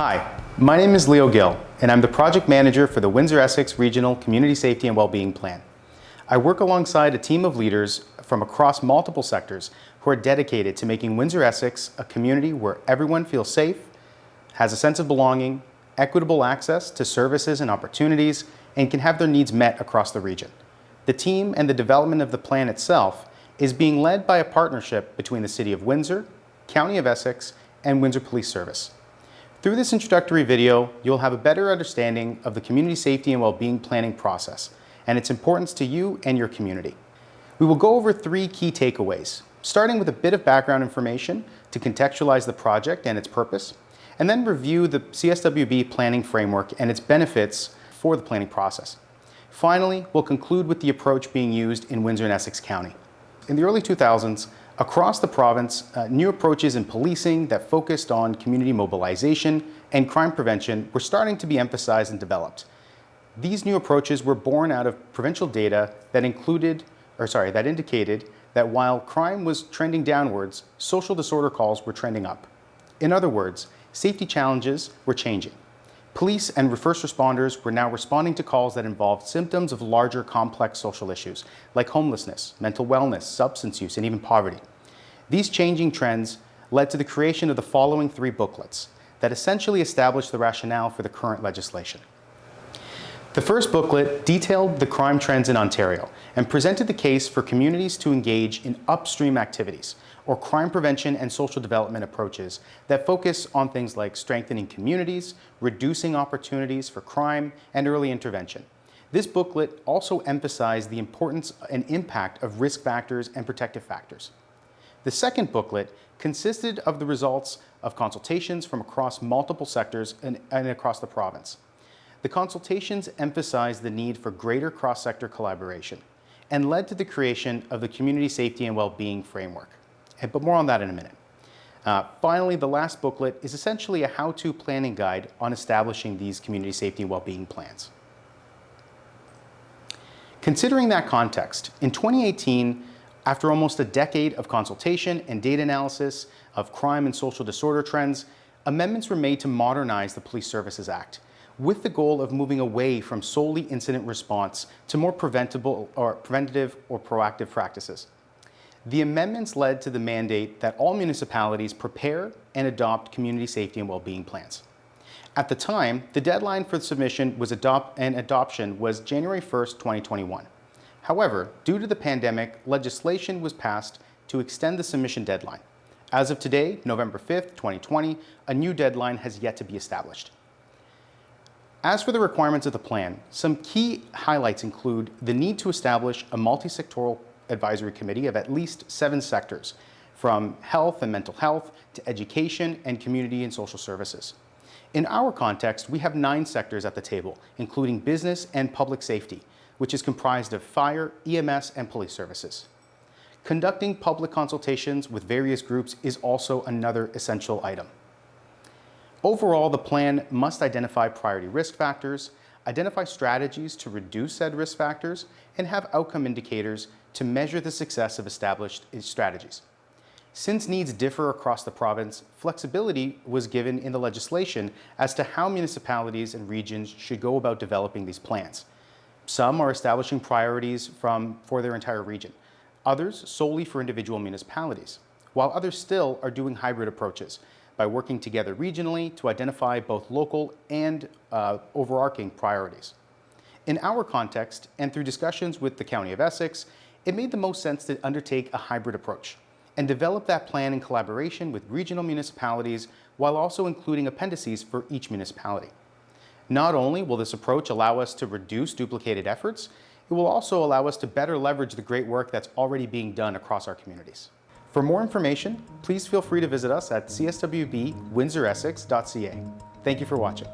Hi, my name is Leo Gill, and I'm the project manager for the Windsor-Essex Regional Community Safety and Wellbeing Plan. I work alongside a team of leaders from across multiple sectors who are dedicated to making Windsor-Essex a community where everyone feels safe, has a sense of belonging, equitable access to services and opportunities, and can have their needs met across the region. The team and the development of the plan itself is being led by a partnership between the City of Windsor, County of Essex, and Windsor Police Service. Through this introductory video, you'll have a better understanding of the community safety and well-being planning process and its importance to you and your community. We will go over 3 key takeaways, starting with a bit of background information to contextualize the project and its purpose, and then review the CSWB planning framework and its benefits for the planning process. Finally, we'll conclude with the approach being used in Windsor and Essex County. In the early 2000s, across the province, new approaches in policing that focused on community mobilization and crime prevention were starting to be emphasized and developed. These new approaches were born out of provincial data that indicated that while crime was trending downwards, social disorder calls were trending up. In other words, safety challenges were changing. Police and first responders were now responding to calls that involved symptoms of larger complex social issues like homelessness, mental wellness, substance use, and even poverty. These changing trends led to the creation of the following 3 booklets that essentially established the rationale for the current legislation. The first booklet detailed the crime trends in Ontario and presented the case for communities to engage in upstream activities or crime prevention and social development approaches that focus on things like strengthening communities, reducing opportunities for crime, and early intervention. This booklet also emphasized the importance and impact of risk factors and protective factors. The second booklet consisted of the results of consultations from across multiple sectors and across the province. The consultations emphasized the need for greater cross-sector collaboration and led to the creation of the Community Safety and Wellbeing Framework. But more on that in a minute. Finally, the last booklet is essentially a how-to planning guide on establishing these community safety and wellbeing plans. Considering that context, in 2018, after almost a decade of consultation and data analysis of crime and social disorder trends, amendments were made to modernize the Police Services Act, with the goal of moving away from solely incident response to more preventative or proactive practices. The amendments led to the mandate that all municipalities prepare and adopt community safety and wellbeing plans. At the time, the deadline for submission and adoption was January 1st, 2021. However, due to the pandemic, legislation was passed to extend the submission deadline. As of today, November 5th, 2020, a new deadline has yet to be established. As for the requirements of the plan, some key highlights include the need to establish a multi-sectoral advisory committee of at least 7 sectors, from health and mental health to education and community and social services. In our context, we have 9 sectors at the table, including business and public safety, which is comprised of fire, EMS, and police services. Conducting public consultations with various groups is also another essential item. Overall, the plan must identify priority risk factors, identify strategies to reduce said risk factors, and have outcome indicators to measure the success of established strategies. Since needs differ across the province, flexibility was given in the legislation as to how municipalities and regions should go about developing these plans. Some are establishing priorities for their entire region, others solely for individual municipalities, while others still are doing hybrid approaches by working together regionally to identify both local and overarching priorities. In our context, and through discussions with the County of Essex, it made the most sense to undertake a hybrid approach and develop that plan in collaboration with regional municipalities while also including appendices for each municipality. Not only will this approach allow us to reduce duplicated efforts, it will also allow us to better leverage the great work that's already being done across our communities. For more information, please feel free to visit us at cswbwindsoressex.ca. Thank you for watching.